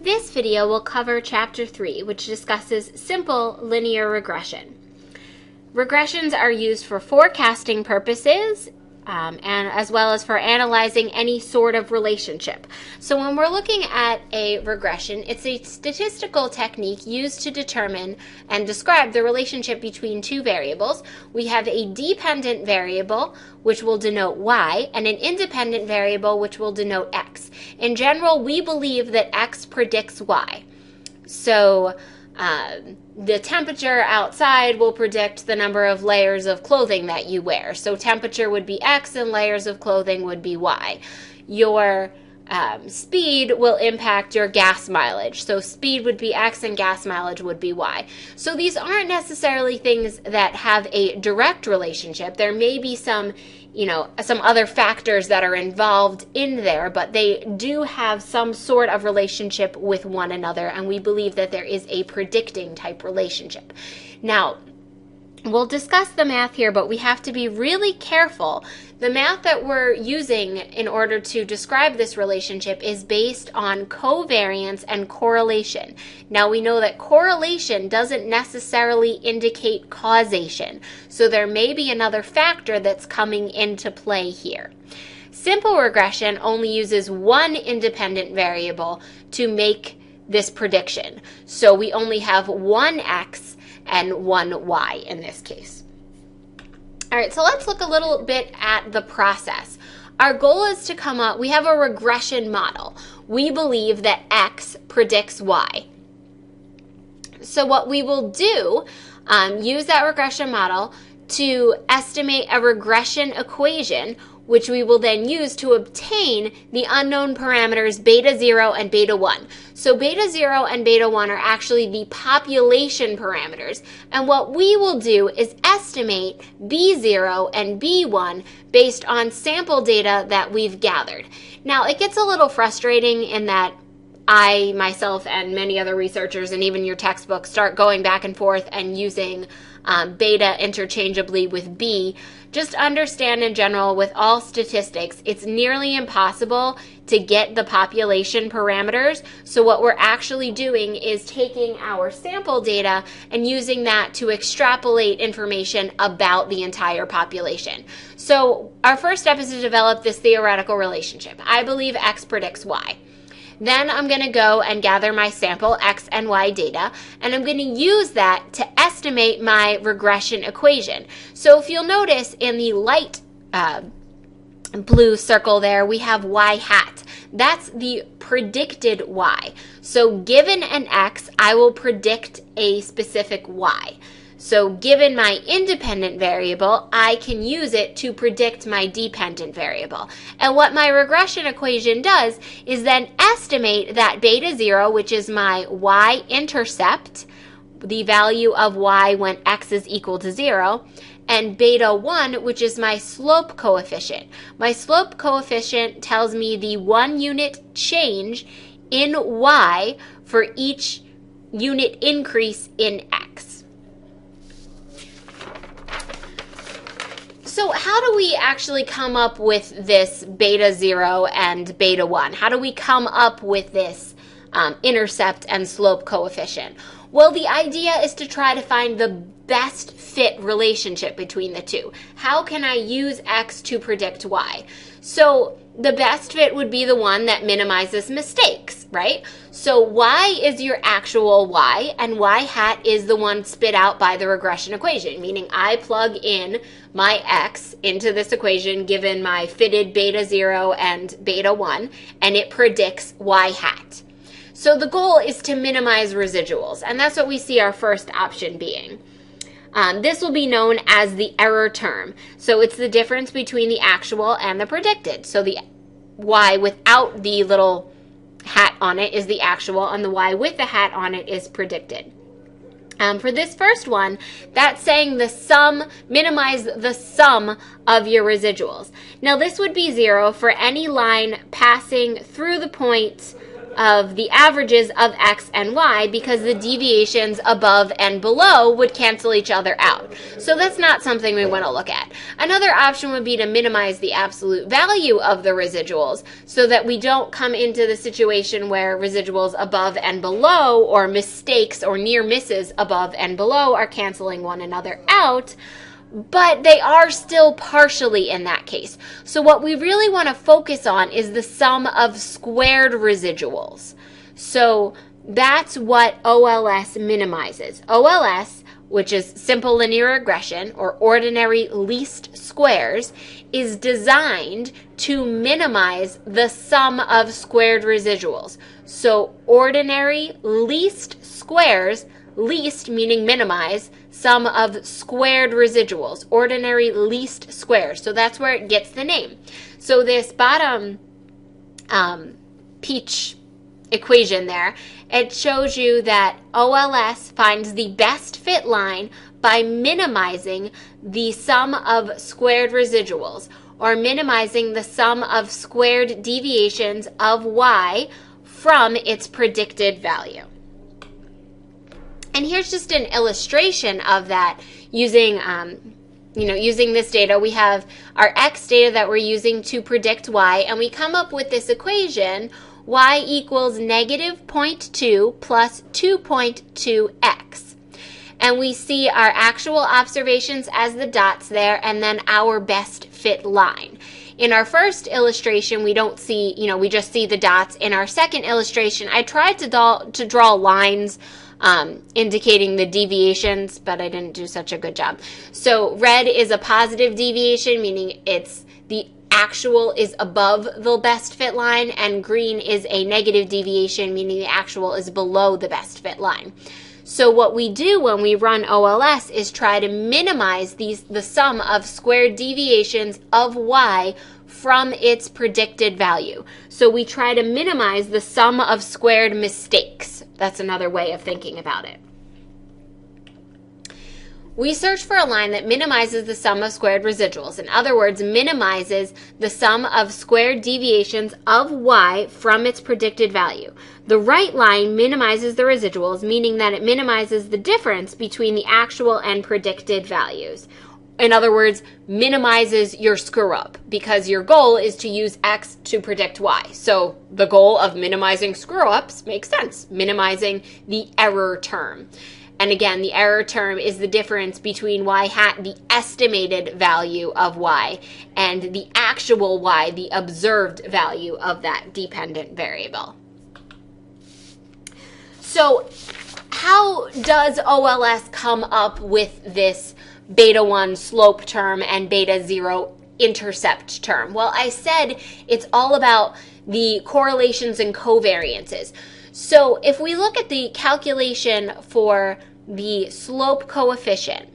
This video will cover Chapter 3, which discusses simple linear regression. Regressions are used for forecasting purposes and as well as for analyzing any sort of relationship. So when we're looking at a regression, it's a statistical technique used to determine and describe the relationship between two variables. We have a dependent variable, which will denote y, and an independent variable, which will denote x. In general, we believe that x predicts y. So the temperature outside will predict the number of layers of clothing that you wear. So temperature would be x and layers of clothing would be y. Your speed will impact your gas mileage. So speed would be x and gas mileage would be y. So these aren't necessarily things that have a direct relationship. There may be some other factors that are involved in there, but they do have some sort of relationship with one another, and we believe that there is a predicting type relationship. Now, we'll discuss the math here, but we have to be really careful. The math that we're using in order to describe this relationship is based on covariance and correlation. Now, we know that correlation doesn't necessarily indicate causation, so there may be another factor that's coming into play here. Simple regression only uses one independent variable to make this prediction. So we only have one x and one y in this case. All right, so let's look a little bit at the process. Our goal is to come up, we have a regression model. We believe that x predicts y. So what we will do, use that regression model to estimate a regression equation, which we will then use to obtain the unknown parameters beta 0 and beta 1. So beta 0 and beta 1 are actually the population parameters, and what we will do is estimate B0 and B1 based on sample data that we've gathered. Now, it gets a little frustrating in that I, myself, and many other researchers, and even your textbooks, start going back and forth and using beta interchangeably with B. Just understand in general, with all statistics, it's nearly impossible to get the population parameters. So what we're actually doing is taking our sample data and using that to extrapolate information about the entire population. So our first step is to develop this theoretical relationship. I believe X predicts Y. Then I'm going to go and gather my sample X and Y data, and I'm going to use that to estimate my regression equation. So if you'll notice in the light blue circle there, we have Y hat. That's the predicted Y. So given an X, I will predict a specific Y. So given my independent variable, I can use it to predict my dependent variable. And what my regression equation does is then estimate that beta 0, which is my y-intercept, the value of y when x is equal to 0, and beta 1, which is my slope coefficient. My slope coefficient tells me the 1 unit change in y for each unit increase in x. So how do we actually come up with this beta 0 and beta 1? How do we come up with this intercept and slope coefficient? Well, the idea is to try to find the best fit relationship between the two. How can I use X to predict Y? So the best fit would be the one that minimizes mistakes, right? So Y is your actual Y, and Y hat is the one spit out by the regression equation, meaning I plug in my X into this equation given my fitted beta 0 and beta 1, and it predicts Y hat. So the goal is to minimize residuals, and that's what we see our first option being. This will be known as the error term. So it's the difference between the actual and the predicted. So the Y without the little hat on it is the actual, and the Y with the hat on it is predicted. For this first one, that's saying the sum, minimize the sum of your residuals. Now this would be 0 for any line passing through the point of the averages of x and y, because the deviations above and below would cancel each other out. So that's not something we want to look at. Another option would be to minimize the absolute value of the residuals so that we don't come into the situation where residuals above and below, or mistakes or near misses above and below, are canceling one another out. But they are still partially in that case. So what we really want to focus on is the sum of squared residuals. So that's what OLS minimizes. OLS, which is simple linear regression, or ordinary least squares, is designed to minimize the sum of squared residuals. So ordinary least squares, least meaning minimize, sum of squared residuals, ordinary least squares. So that's where it gets the name. So this bottom peach equation there, it shows you that OLS finds the best fit line by minimizing the sum of squared residuals, or minimizing the sum of squared deviations of y from its predicted value. And here's just an illustration of that using, using this data. We have our x data that we're using to predict y, and we come up with this equation, y equals negative 0.2 plus 2.2x. And we see our actual observations as the dots there, and then our best fit line. In our first illustration, we don't see, we just see the dots. In our second illustration, I tried to draw lines indicating the deviations, but I didn't do such a good job. So red is a positive deviation, meaning it's the actual is above the best fit line, and green is a negative deviation, meaning the actual is below the best fit line. So what we do when we run OLS is try to minimize the sum of squared deviations of y from its predicted value. So we try to minimize the sum of squared mistakes. That's another way of thinking about it. We search for a line that minimizes the sum of squared residuals. In other words, minimizes the sum of squared deviations of y from its predicted value. The right line minimizes the residuals, meaning that it minimizes the difference between the actual and predicted values. In other words, minimizes your screw up, because your goal is to use x to predict y. So the goal of minimizing screw ups makes sense, minimizing the error term. And again, the error term is the difference between y hat, the estimated value of y, and the actual y, the observed value of that dependent variable. So how does OLS come up with this beta 1 slope term and beta 0 intercept term? Well, I said it's all about the correlations and covariances. So if we look at the calculation for the slope coefficient,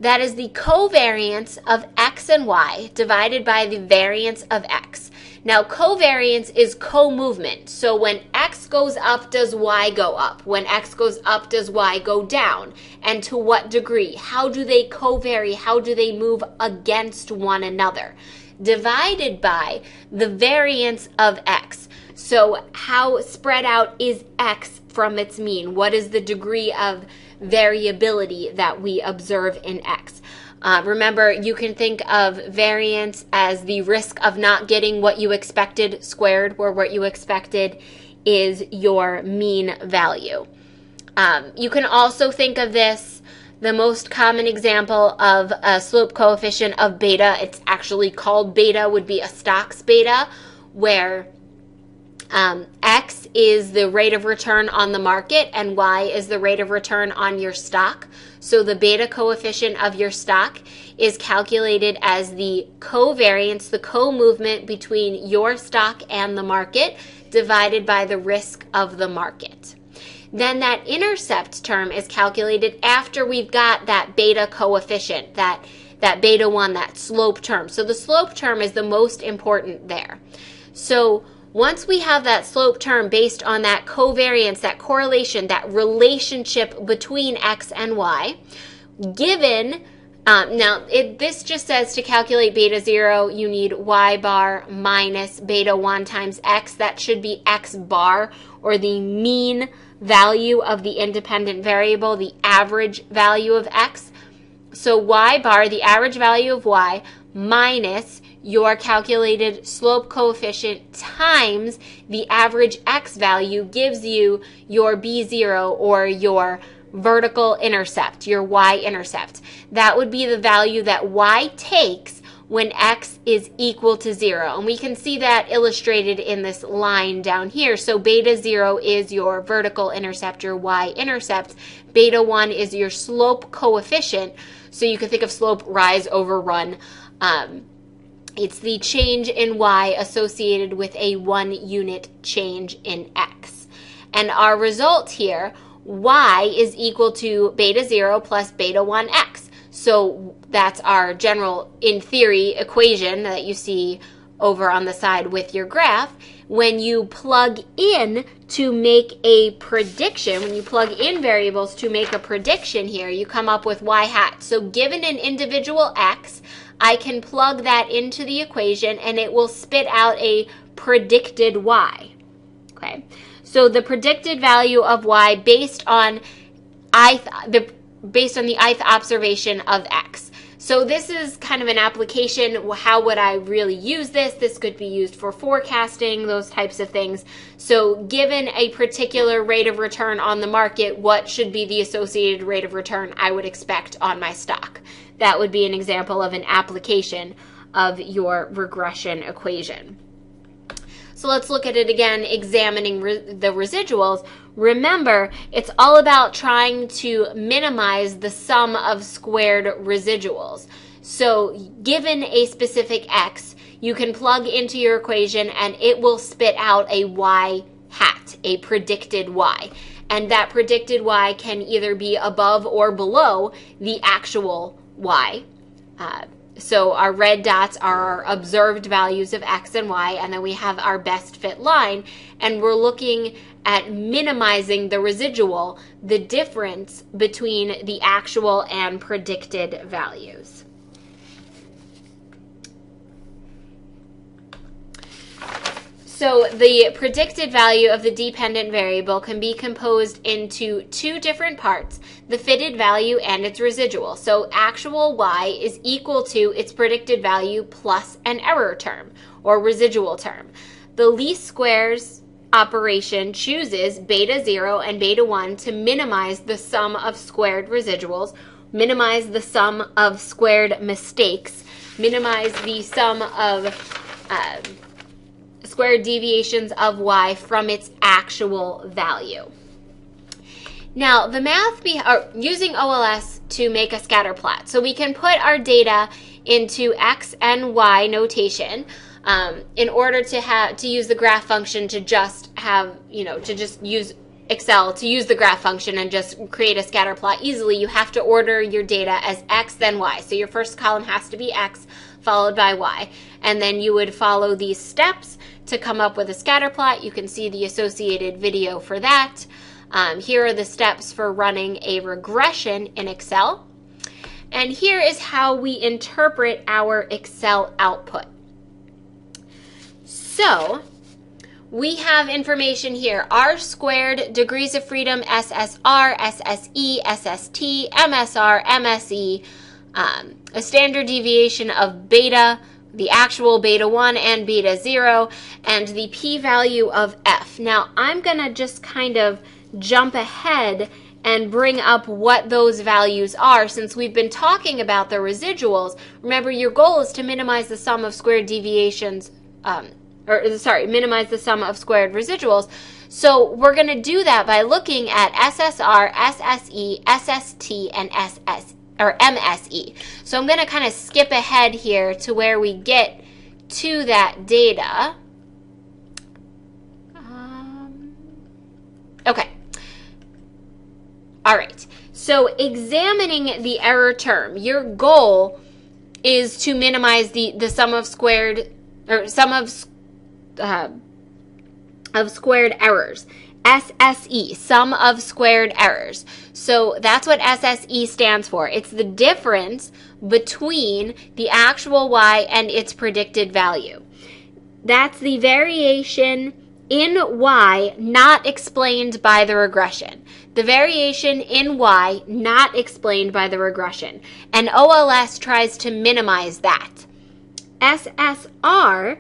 that is the covariance of x and y divided by the variance of x. Now, covariance is co-movement. So when x goes up, does y go up? When x goes up, does y go down? And to what degree? How do they covary? How do they move against one another? Divided by the variance of x. So how spread out is x from its mean? What is the degree of variability that we observe in x? Remember, you can think of variance as the risk of not getting what you expected squared, where what you expected is your mean value. You can also think of this, the most common example of a slope coefficient of beta, it's actually called beta, would be a Stokes beta, where x is the rate of return on the market and y is the rate of return on your stock. So the beta coefficient of your stock is calculated as the covariance, the co-movement between your stock and the market, divided by the risk of the market. Then that intercept term is calculated after we've got that beta coefficient, that beta 1, that slope term. So the slope term is the most important there. So once we have that slope term based on that covariance, that correlation, that relationship between x and y, given This just says to calculate beta 0, you need y bar minus beta 1 times x. That should be x bar, or the mean value of the independent variable, the average value of x. So y bar, the average value of y, minus your calculated slope coefficient times the average x value gives you your b0, or your vertical intercept, your y-intercept. That would be the value that y takes when x is equal to 0. And we can see that illustrated in this line down here. So beta 0 is your vertical intercept, your y-intercept. Beta 1 is your slope coefficient. So you can think of slope rise over run. It's the change in y associated with a 1 unit change in x. And our result here, y is equal to beta 0 plus beta 1x. So that's our general, in theory, equation that you see over on the side with your graph. When you plug in to make a prediction, when you plug in variables to make a prediction here, you come up with y hat. So given an individual x, I can plug that into the equation and it will spit out a predicted y. Okay. So the predicted value of y based on the ith observation of x. So this is kind of an application. How would I really use this? This could be used for forecasting, those types of things. So given a particular rate of return on the market, what should be the associated rate of return I would expect on my stock? That would be an example of an application of your regression equation. So let's look at it again, examining the residuals. Remember, it's all about trying to minimize the sum of squared residuals. So given a specific x, you can plug into your equation and it will spit out a y hat, a predicted y. And that predicted y can either be above or below the actual y. So our red dots are our observed values of x and y, and then we have our best fit line, and we're looking at minimizing the residual, the difference between the actual and predicted values. So the predicted value of the dependent variable can be composed into two different parts, the fitted value and its residual. So actual y is equal to its predicted value plus an error term or residual term. The least squares operation chooses beta 0 and beta 1 to minimize the sum of squared residuals, minimize the sum of squared mistakes, minimize the sum of squared deviations of y from its actual value. Now, the math using OLS to make a scatter plot. So we can put our data into x and y notation in order to use the graph function to just have, to just use Excel to use the graph function and just create a scatter plot easily. You have to order your data as x then y. So your first column has to be x followed by y. And then you would follow these steps to come up with a scatter plot. You can see the associated video for that. Here are the steps for running a regression in Excel. And here is how we interpret our Excel output. So we have information here: R squared, degrees of freedom, SSR, SSE, SST, MSR, MSE, a standard deviation of beta, the actual beta 1 and beta 0, and the p-value of f. Now, I'm going to just kind of jump ahead and bring up what those values are since we've been talking about the residuals. Remember, your goal is to minimize the sum of squared deviations, minimize the sum of squared residuals. So we're going to do that by looking at SSR, SSE, SST, and MSE. So I'm going to kind of skip ahead here to where we get to that data. Okay. All right. So examining the error term, your goal is to minimize the sum of squared, or sum of squared errors. SSE, sum of squared errors. So that's what SSE stands for. It's the difference between the actual y and its predicted value. That's the variation in y not explained by the regression. The variation in y not explained by the regression. And OLS tries to minimize that. SSR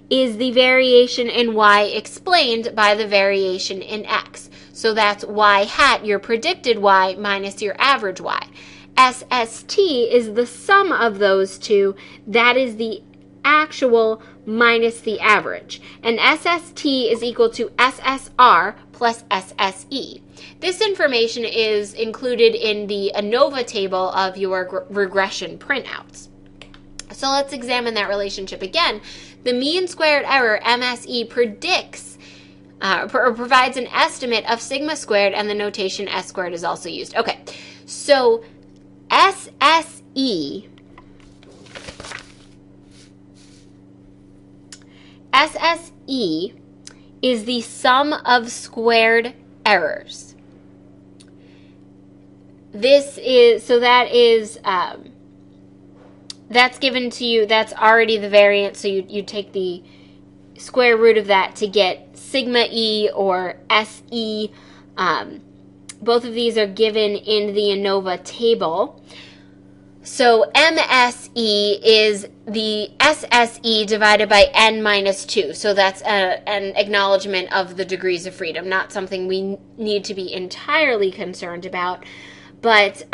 is the variation in y explained by the variation in x. So that's y hat, your predicted y, minus your average y. SST is the sum of those two. That is the actual minus the average. And SST is equal to SSR plus SSE. This information is included in the Anova table of your regression printouts. So let's examine that relationship again. The mean squared error, MSE, predicts or provides an estimate of sigma squared, and the notation S squared is also used. Okay, so SSE is the sum of squared errors. This is, so that is, that's given to you, that's already the variance, so you take the square root of that to get sigma E or SE. Both of these are given in the Anova table. So MSE is the SSE divided by n minus 2. So that's an acknowledgement of the degrees of freedom, not something we need to be entirely concerned about. But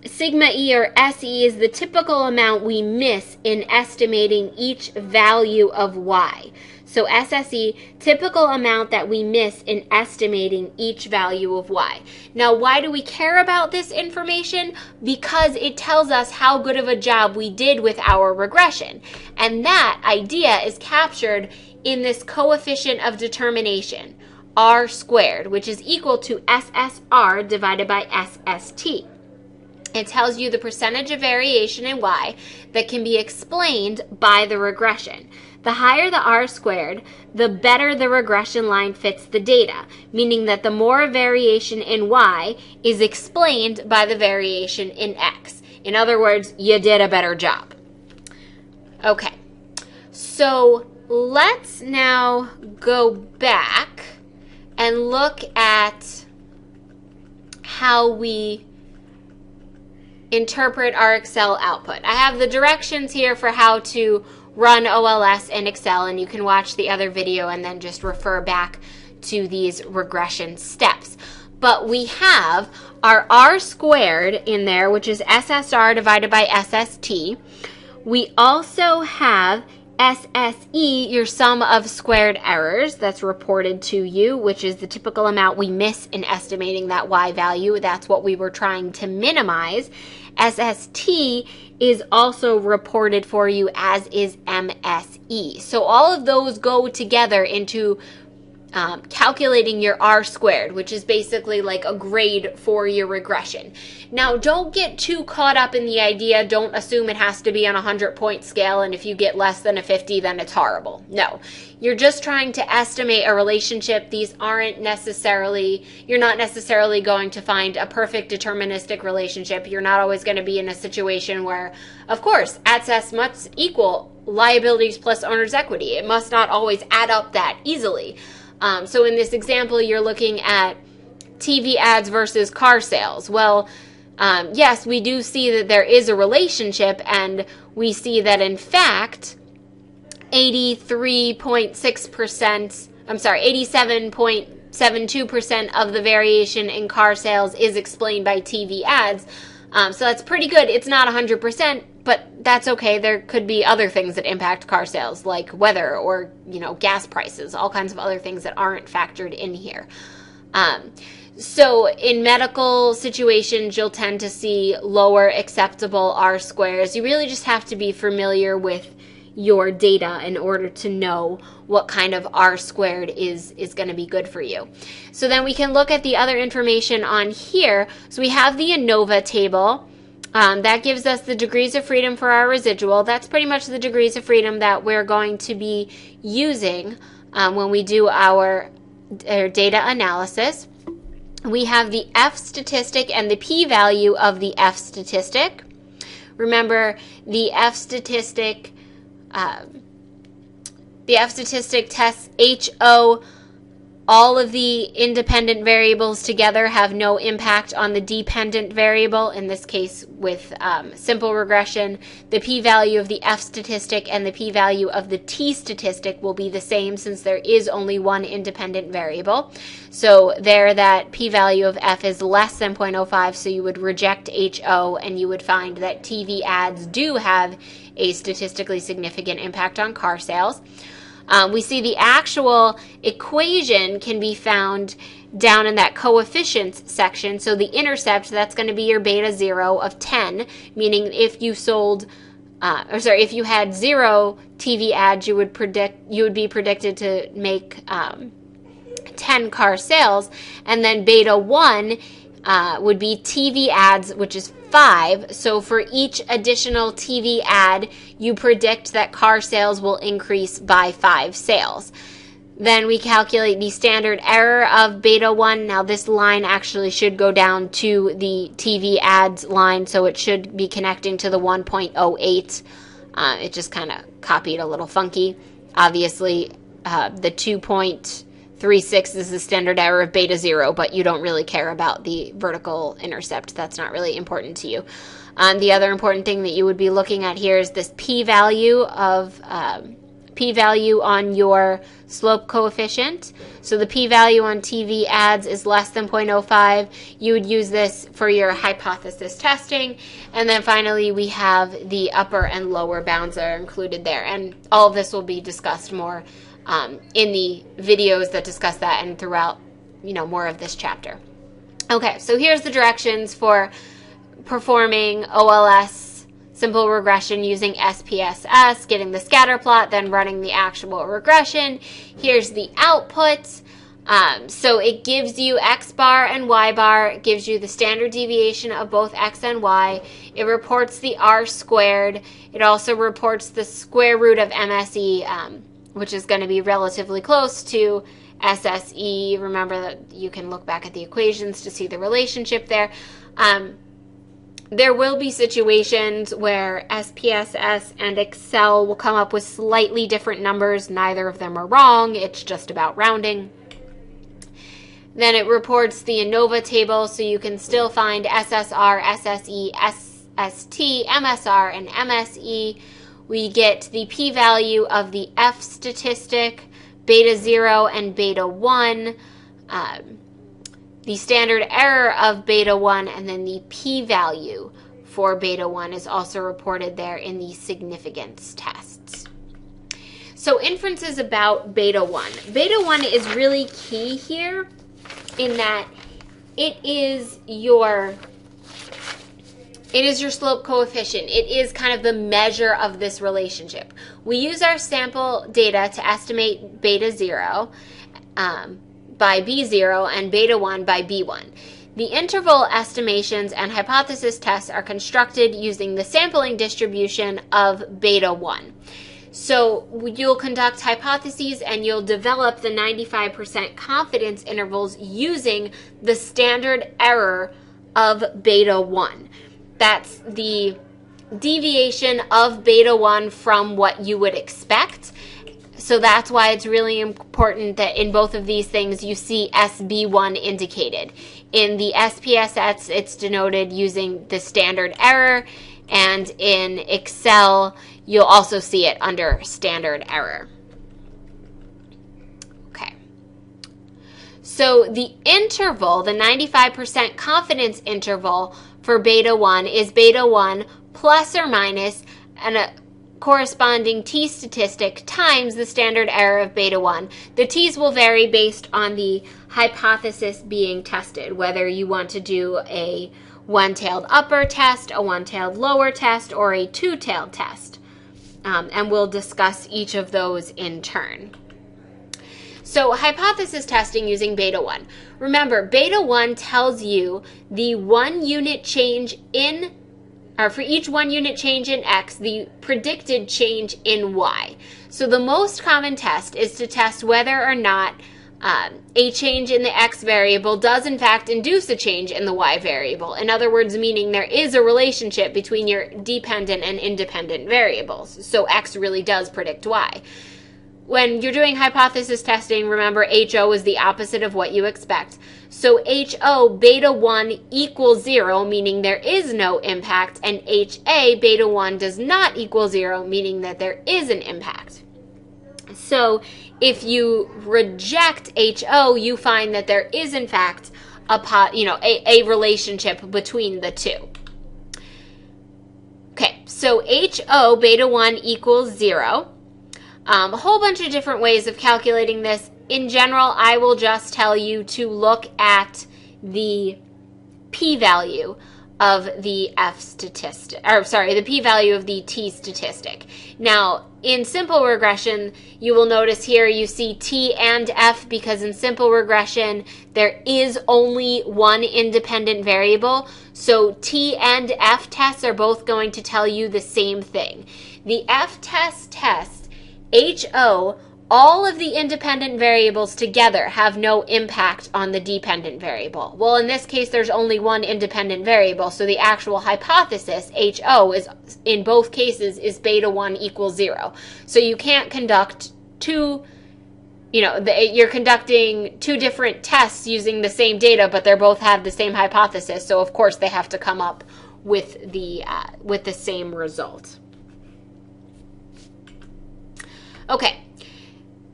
sigma E or SE is the typical amount we miss in estimating each value of y. So SSE, typical amount that we miss in estimating each value of y. Now, why do we care about this information? Because it tells us how good of a job we did with our regression. And that idea is captured in this coefficient of determination, r squared, which is equal to SSR divided by SST. It tells you the percentage of variation in y that can be explained by the regression. The higher the r squared, the better the regression line fits the data, meaning that the more variation in y is explained by the variation in x. In other words, you did a better job. Okay, so let's now go back and look at how we interpret our Excel output. I have the directions here for how to run OLS in Excel, and you can watch the other video and then just refer back to these regression steps. But we have our r squared in there, which is SSR divided by SST. We also have SSE, your sum of squared errors, that's reported to you, which is the typical amount we miss in estimating that y value. That's what we were trying to minimize. SST is also reported for you, as is MSE. So all of those go together into calculating your r squared, which is basically like a grade for your regression. Now, don't get too caught up in the idea. Don't assume it has to be on a 100-point scale, and if you get less than a 50, then it's horrible. No, you're just trying to estimate a relationship. These aren't necessarily, you're not necessarily going to find a perfect deterministic relationship. You're not always going to be in a situation where, of course, assets must equal liabilities plus owner's equity. It must not always add up that easily. So in this example, you're looking at TV ads versus car sales. Well, yes, we do see that there is a relationship, and we see that, in fact, 87.72% of the variation in car sales is explained by TV ads. So that's pretty good. It's not 100%, but that's okay. There could be other things that impact car sales, like weather or, gas prices, all kinds of other things that aren't factored in here. So in medical situations, you'll tend to see lower acceptable R squares. You really just have to be familiar with your data in order to know what kind of R squared is going to be good for you. So then we can look at the other information on here. So we have the Anova table. That gives us the degrees of freedom for our residual. That's pretty much the degrees of freedom that we're going to be using when we do our data analysis. We have the F statistic and the p-value of the F statistic. Remember, the F statistic tests HO. All of the independent variables together have no impact on the dependent variable. In this case, with simple regression, the p-value of the F statistic and the p-value of the T statistic will be the same since there is only one independent variable. So there, that p-value of F is less than 0.05, so you would reject HO, and you would find that TV ads do have a statistically significant impact on car sales. We see the actual equation can be found down in that coefficients section. So the intercept, that's going to be your beta 0 of 10, meaning if you if you had 0 TV ads, you would be predicted to make 10 car sales, and then beta 1 would be TV ads, which is 5. So for each additional TV ad, you predict that car sales will increase by 5 sales. Then we calculate the standard error of beta 1. Now this line actually should go down to the TV ads line, so it should be connecting to the 1.08. It just kind of copied a little funky. Obviously, the 2.36 is the standard error of beta 0, but you don't really care about the vertical intercept. That's not really important to you. The other important thing that you would be looking at here is this p-value on your slope coefficient. So the p-value on TV ads is less than 0.05. You would use this for your hypothesis testing. And then finally, we have the upper and lower bounds that are included there. And all of this will be discussed more in the videos that discuss that and throughout, more of this chapter. Okay, so here's the directions for performing OLS simple regression using SPSS, getting the scatter plot, then running the actual regression. Here's the outputs. So it gives you X bar and Y bar. It gives you the standard deviation of both X and Y. It reports the R squared. It also reports the square root of MSE, which is going to be relatively close to SSE. Remember that you can look back at the equations to see the relationship there. There will be situations where SPSS and Excel will come up with slightly different numbers. Neither of them are wrong. It's just about rounding. Then it reports the Anova Table, so you can still find SSR, SSE, SST, MSR, and MSE. We get the p-value of the F statistic, beta 0 and beta 1, the standard error of beta 1, and then the p-value for beta 1 is also reported there in the significance tests. So inferences about beta 1. Beta 1 is really key here in that it is your slope coefficient. It is kind of the measure of this relationship. We use our sample data to estimate beta 0 by B0 and beta 1 by B1. The interval estimations and hypothesis tests are constructed using the sampling distribution of beta 1. So you'll conduct hypotheses and you'll develop the 95% confidence intervals using the standard error of beta 1. That's the deviation of beta 1 from what you would expect. So that's why it's really important that in both of these things you see SB1 indicated. In the SPSS, it's denoted using the standard error, and in Excel, you'll also see it under standard error. Okay. So the interval, the 95% confidence interval for beta 1 is beta 1 plus or minus a corresponding t statistic times the standard error of beta 1. The t's will vary based on the hypothesis being tested, whether you want to do a one-tailed upper test, a one-tailed lower test, or a two-tailed test. And we'll discuss each of those in turn. So hypothesis testing using beta 1. Remember, beta 1 tells you the 1 unit change in, or for each 1 unit change in X, the predicted change in Y. So the most common test is to test whether or not a change in the x variable does in fact induce a change in the y variable. In other words, meaning there is a relationship between your dependent and independent variables. So x really does predict y. When you're doing hypothesis testing, remember HO is the opposite of what you expect. So HO beta 1 equals 0, meaning there is no impact, and HA beta 1 does not equal 0, meaning that there is an impact. So if you reject HO, you find that there is in fact a relationship between the two. Okay, so HO beta 1 equals 0. A whole bunch of different ways of calculating this. In general, I will just tell you to look at the p-value of the the p-value of the t statistic. Now, in simple regression, you will notice here you see t and f because in simple regression, there is only one independent variable. So t and f tests are both going to tell you the same thing. The f test tests HO, all of the independent variables together have no impact on the dependent variable. Well, in this case, there's only one independent variable, so the actual hypothesis, HO, is in both cases is beta 1 equals 0. So you can't conduct you're conducting two different tests using the same data, but they both have the same hypothesis, so of course they have to come up with the same result. Okay,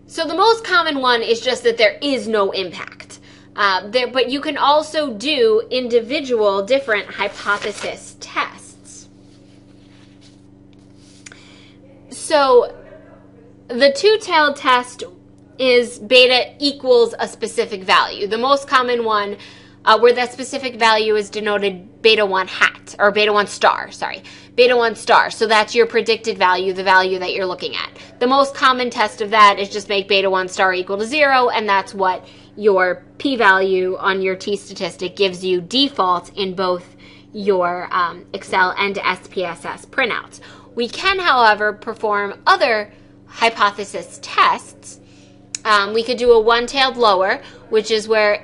so the most common one is just that there is no impact. But you can also do individual different hypothesis tests. So the two-tailed test is beta equals a specific value. The most common one where that specific value is denoted beta 1 hat, or beta 1 star, sorry. Beta 1 star, so that's your predicted value, the value that you're looking at. The most common test of that is just make beta 1 star equal to 0, and that's what your p-value on your t-statistic gives you default in both your Excel and SPSS printouts. We can, however, perform other hypothesis tests. We could do a one-tailed lower, which is where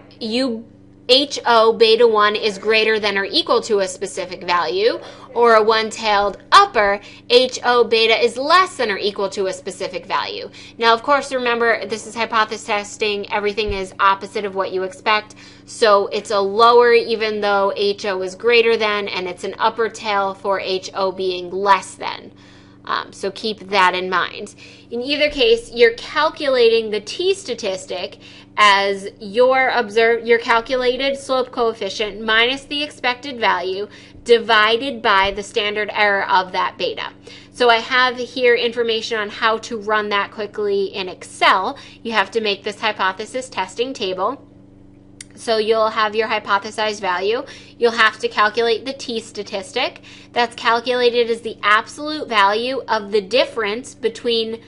HO beta 1 is greater than or equal to a specific value, or a one-tailed upper, HO beta is less than or equal to a specific value. Now, of course, remember, this is hypothesis testing. Everything is opposite of what you expect. So it's a lower even though HO is greater than, and it's an upper tail for HO being less than. So keep that in mind. In either case, you're calculating the t-statistic as your calculated slope coefficient minus the expected value divided by the standard error of that beta. So I have here information on how to run that quickly in Excel. You have to make this hypothesis testing table. So you'll have your hypothesized value. You'll have to calculate the t-statistic. That's calculated as the absolute value of the difference between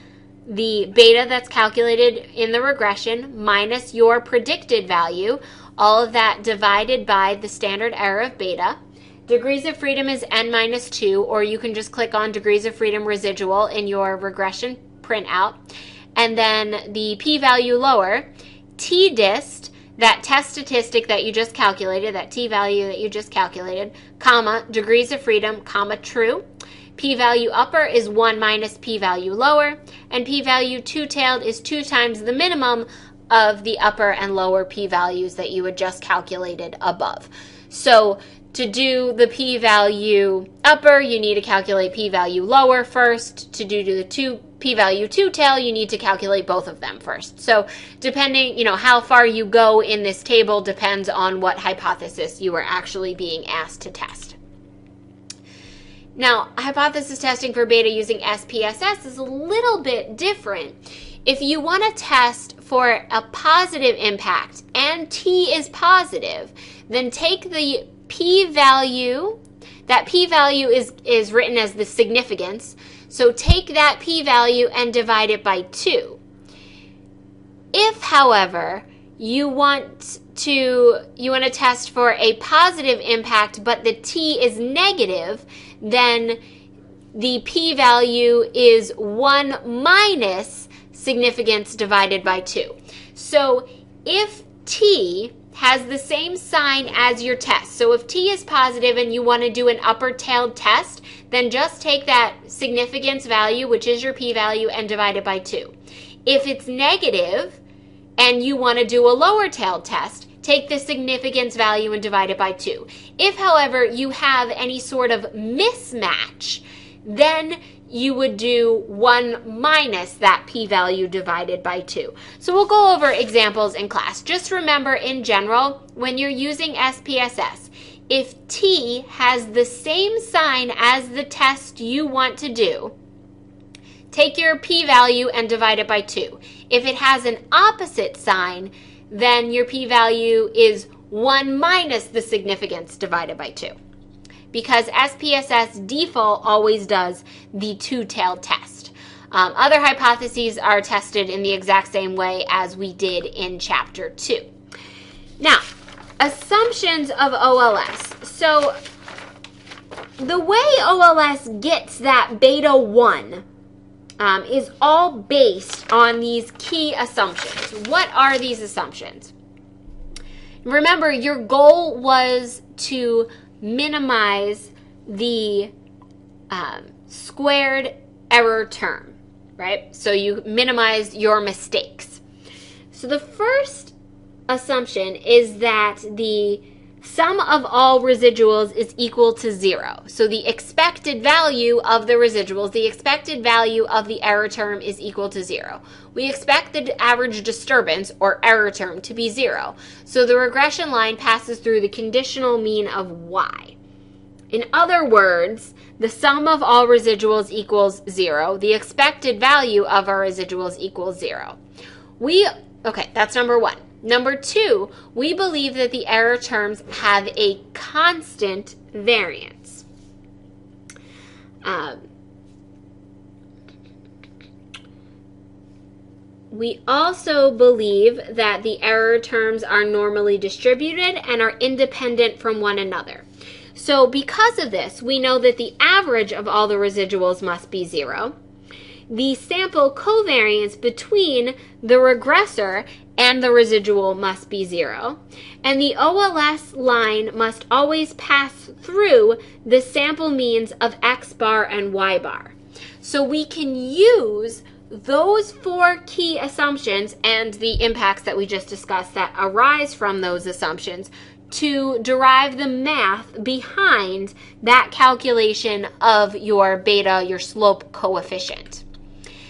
the beta that's calculated in the regression minus your predicted value, all of that divided by the standard error of beta. Degrees of freedom is n minus 2, or you can just click on degrees of freedom residual in your regression printout. And then the p-value lower, t-dist, that test statistic that you just calculated, that t-value that you just calculated, comma, degrees of freedom, comma, true. P-value upper is 1 minus p-value lower, and p-value two-tailed is 2 times the minimum of the upper and lower p-values that you had just calculated above. So to do the p-value upper, you need to calculate p-value lower first. To do the p-value two-tail, you need to calculate both of them first. So depending, how far you go in this table depends on what hypothesis you are actually being asked to test. Now, hypothesis testing for beta using SPSS is a little bit different. If you want to test for a positive impact and t is positive, then take the p-value. That p-value is written as the significance. So take that p-value and divide it by 2. If, however, you want to test for a positive impact but the t is negative, then the p-value is 1 minus significance divided by 2. So if t has the same sign as your test, so if t is positive and you want to do an upper-tailed test, then just take that significance value, which is your p-value, and divide it by 2. If it's negative and you want to do a lower-tailed test, take the significance value and divide it by 2. If, however, you have any sort of mismatch, then you would do 1 minus that p-value divided by 2. So we'll go over examples in class. Just remember, in general, when you're using SPSS, if t has the same sign as the test you want to do, take your p-value and divide it by 2. If it has an opposite sign, then your p-value is 1 minus the significance divided by 2. Because SPSS default always does the two-tailed test. Other hypotheses are tested in the exact same way as we did in Chapter 2. Now, assumptions of OLS. So, the way OLS gets that beta 1 is all based on these key assumptions. What are these assumptions? Remember, your goal was to minimize the squared error term, right? So you minimize your mistakes. So the first assumption is that the sum of all residuals is equal to 0. So the expected value of the residuals, the expected value of the error term is equal to 0. We expect the average disturbance, or error term, to be 0. So the regression line passes through the conditional mean of y. In other words, the sum of all residuals equals 0. The expected value of our residuals equals 0. Okay, that's number 1. Number 2, we believe that the error terms have a constant variance. We also believe that the error terms are normally distributed and are independent from one another. So because of this, we know that the average of all the residuals must be 0. The sample covariance between the regressor and the residual must be 0. And the OLS line must always pass through the sample means of x bar and y bar. So we can use those 4 key assumptions and the impacts that we just discussed that arise from those assumptions to derive the math behind that calculation of your beta, your slope coefficient.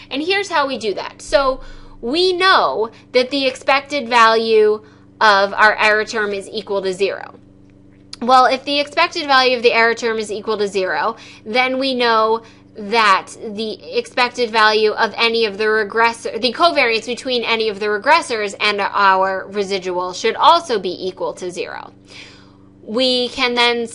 And here's how we do that. So we know that the expected value of our error term is equal to 0. Well, if the expected value of the error term is equal to 0, then we know that the expected value of any of the covariance between any of the regressors and our residual should also be equal to 0. We can then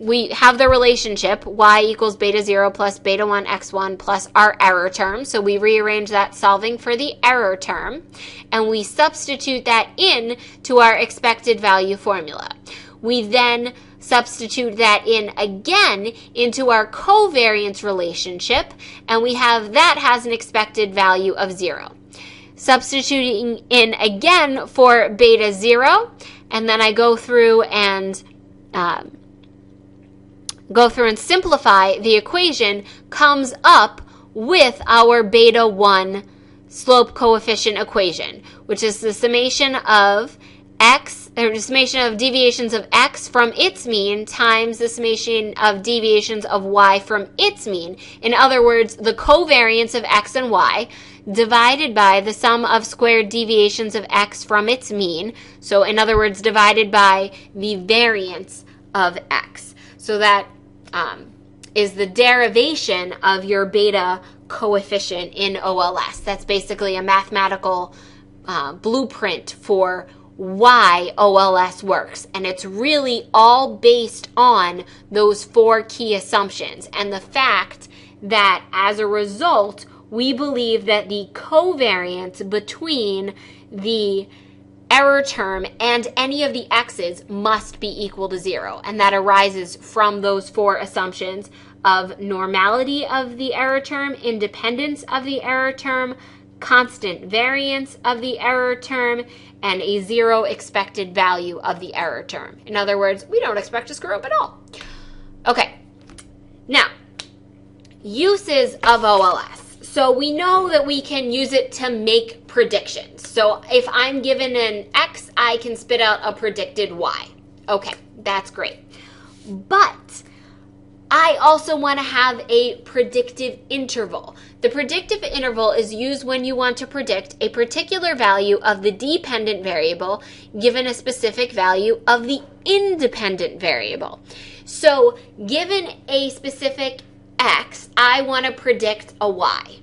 we have the relationship y equals beta 0 plus beta 1 x1 plus our error term. So we rearrange that solving for the error term, and we substitute that in to our expected value formula. We then substitute that in again into our covariance relationship, and we have that has an expected value of 0. Substituting in again for beta 0, and then I go through and simplify the equation, comes up with our beta 1 slope coefficient equation, which is the summation of the summation of deviations of x from its mean times the summation of deviations of y from its mean. In other words, the covariance of x and y divided by the sum of squared deviations of x from its mean. So in other words, divided by the variance of x. So that is the derivation of your beta coefficient in OLS. That's basically a mathematical blueprint for why OLS works, and it's really all based on those 4 key assumptions and the fact that as a result we believe that the covariance between the error term and any of the x's must be equal to 0, and that arises from those 4 assumptions of normality of the error term, independence of the error term, constant variance of the error term and a 0 expected value of the error term. In other words, we don't expect to screw up at all. Okay, now, uses of OLS. So we know that we can use it to make predictions. So if I'm given an X, I can spit out a predicted Y. Okay, that's great. But I also want to have a predictive interval. The predictive interval is used when you want to predict a particular value of the dependent variable given a specific value of the independent variable. So given a specific X, I want to predict a Y.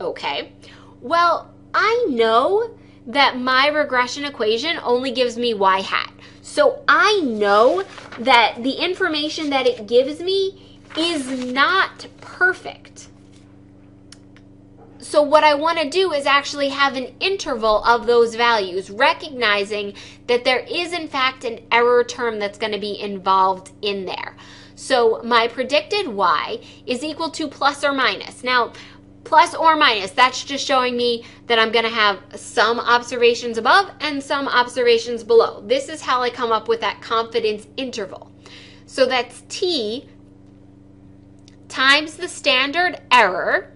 Okay, well, I know that my regression equation only gives me Y hat. So I know that the information that it gives me is not perfect. So what I want to do is actually have an interval of those values, recognizing that there is in fact an error term that's going to be involved in there. So my predicted Y is equal to plus or minus. Now, plus or minus, that's just showing me that I'm going to have some observations above and some observations below. This is how I come up with that confidence interval. So that's T times the standard error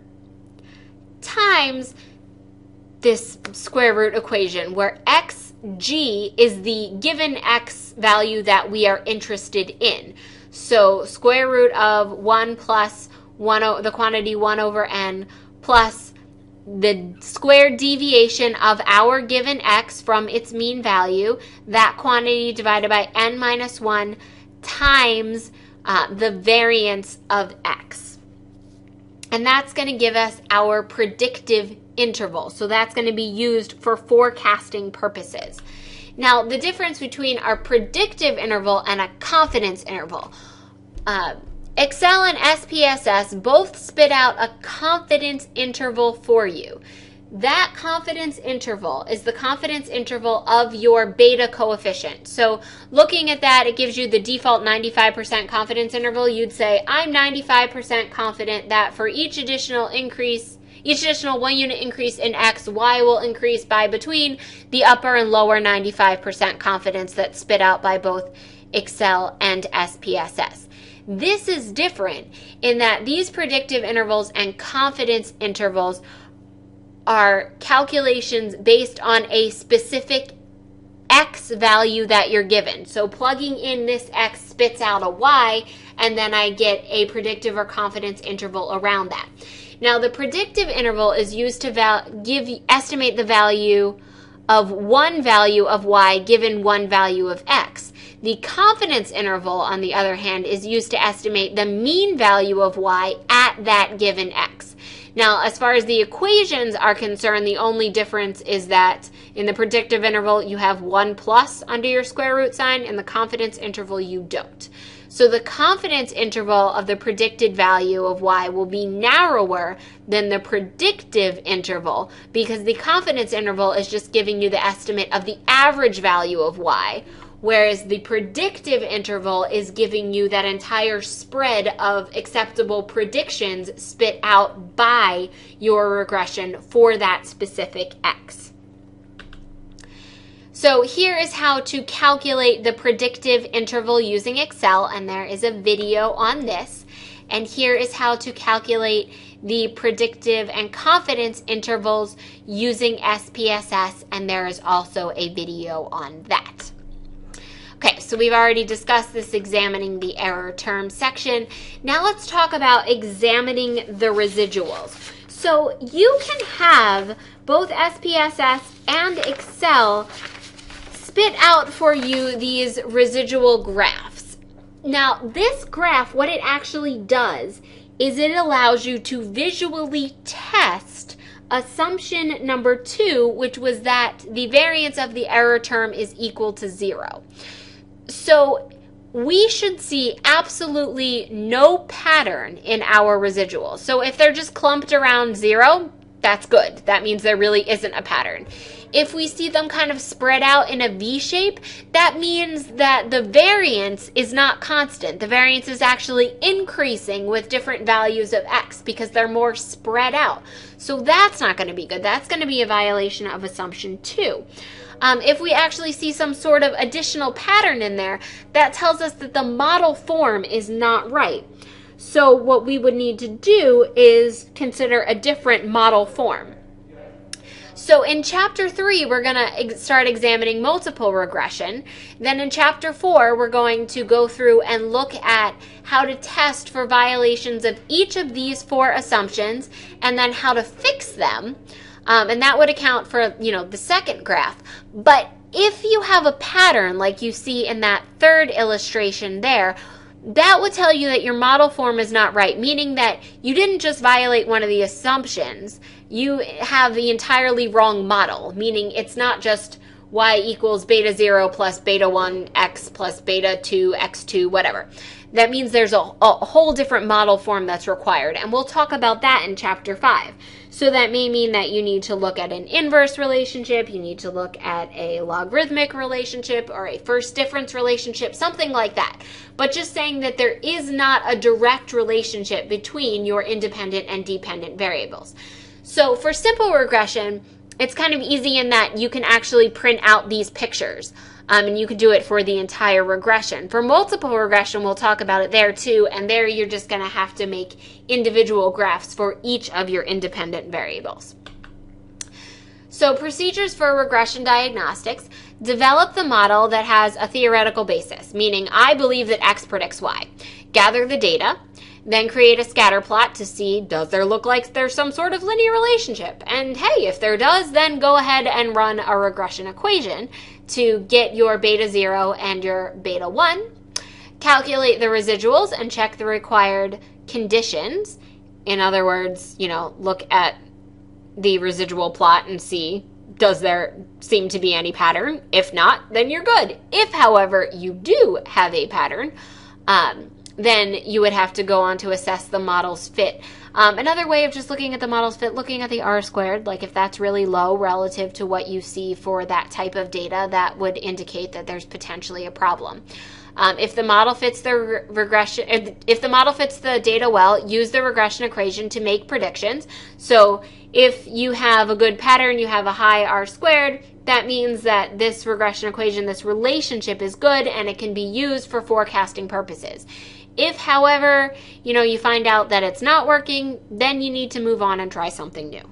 times this square root equation where xg is the given x value that we are interested in. So square root of 1 plus 1, the quantity 1 over n plus the squared deviation of our given x from its mean value, that quantity divided by n minus 1 times the variance of x. And that's going to give us our predictive interval. So that's going to be used for forecasting purposes. Now, the difference between our predictive interval and a confidence interval. Excel and SPSS both spit out a confidence interval for you. That confidence interval is the confidence interval of your beta coefficient. So looking at that, it gives you the default 95% confidence interval. You'd say, I'm 95% confident that for each additional 1 unit increase in X, Y will increase by between the upper and lower 95% confidence that's spit out by both Excel and SPSS. This is different in that these predictive intervals and confidence intervals are calculations based on a specific X value that you're given. So plugging in this X spits out a Y, and then I get a predictive or confidence interval around that. Now, the predictive interval is used to estimate the value of one value of Y given one value of X. The confidence interval, on the other hand, is used to estimate the mean value of Y at that given X. Now, as far as the equations are concerned, the only difference is that in the predictive interval, you have 1 plus under your square root sign. In the confidence interval, you don't. So the confidence interval of the predicted value of Y will be narrower than the predictive interval because the confidence interval is just giving you the estimate of the average value of Y, whereas the predictive interval is giving you that entire spread of acceptable predictions spit out by your regression for that specific X. So here is how to calculate the predictive interval using Excel, and there is a video on this. And here is how to calculate the predictive and confidence intervals using SPSS, and there is also a video on that. Okay, so we've already discussed this examining the error term section. Now let's talk about examining the residuals. So you can have both SPSS and Excel spit out for you these residual graphs. Now this graph, what it actually does is it allows you to visually test assumption number 2, which was that the variance of the error term is equal to 0. So we should see absolutely no pattern in our residuals. So if they're just clumped around 0, that's good. That means there really isn't a pattern. If we see them kind of spread out in a V shape, that means that the variance is not constant. The variance is actually increasing with different values of x because they're more spread out. So that's not going to be good. That's going to be a violation of assumption 2. If we actually see some sort of additional pattern in there, that tells us that the model form is not right. So what we would need to do is consider a different model form. So in Chapter 3, we're going to start examining multiple regression. Then in Chapter 4, we're going to go through and look at how to test for violations of each of these 4 assumptions and then how to fix them. And that would account for, the second graph. But if you have a pattern like you see in that third illustration there, that would tell you that your model form is not right, meaning that you didn't just violate one of the assumptions. You have the entirely wrong model, meaning it's not just y equals beta 0 plus beta 1 x plus beta 2 x2, whatever. That means there's a whole different model form that's required, and we'll talk about that in Chapter 5. So that may mean that you need to look at an inverse relationship, you need to look at a logarithmic relationship, or a first difference relationship, something like that. But just saying that there is not a direct relationship between your independent and dependent variables. So for simple regression, it's kind of easy in that you can actually print out these pictures. And you can do it for the entire regression. For multiple regression, we'll talk about it there too, and there you're just going to have to make individual graphs for each of your independent variables. So procedures for regression diagnostics: develop the model that has a theoretical basis, meaning I believe that X predicts Y. Gather the data, then create a scatter plot to see, does there look like there's some sort of linear relationship? And hey, if there does, then go ahead and run a regression equation to get your beta 0 and your beta 1. Calculate the residuals and check the required conditions. In other words, look at the residual plot and see, does there seem to be any pattern? If not, then you're good. If, however, you do have a pattern, then you would have to go on to assess the model's fit. Another way of just looking at the model's fit, looking at the R-squared, like if that's really low relative to what you see for that type of data, that would indicate that there's potentially a problem. If the model fits the data well, use the regression equation to make predictions. So if you have a good pattern, you have a high R-squared, that means that this regression equation, this relationship is good and it can be used for forecasting purposes. If, however, you find out that it's not working, then you need to move on and try something new.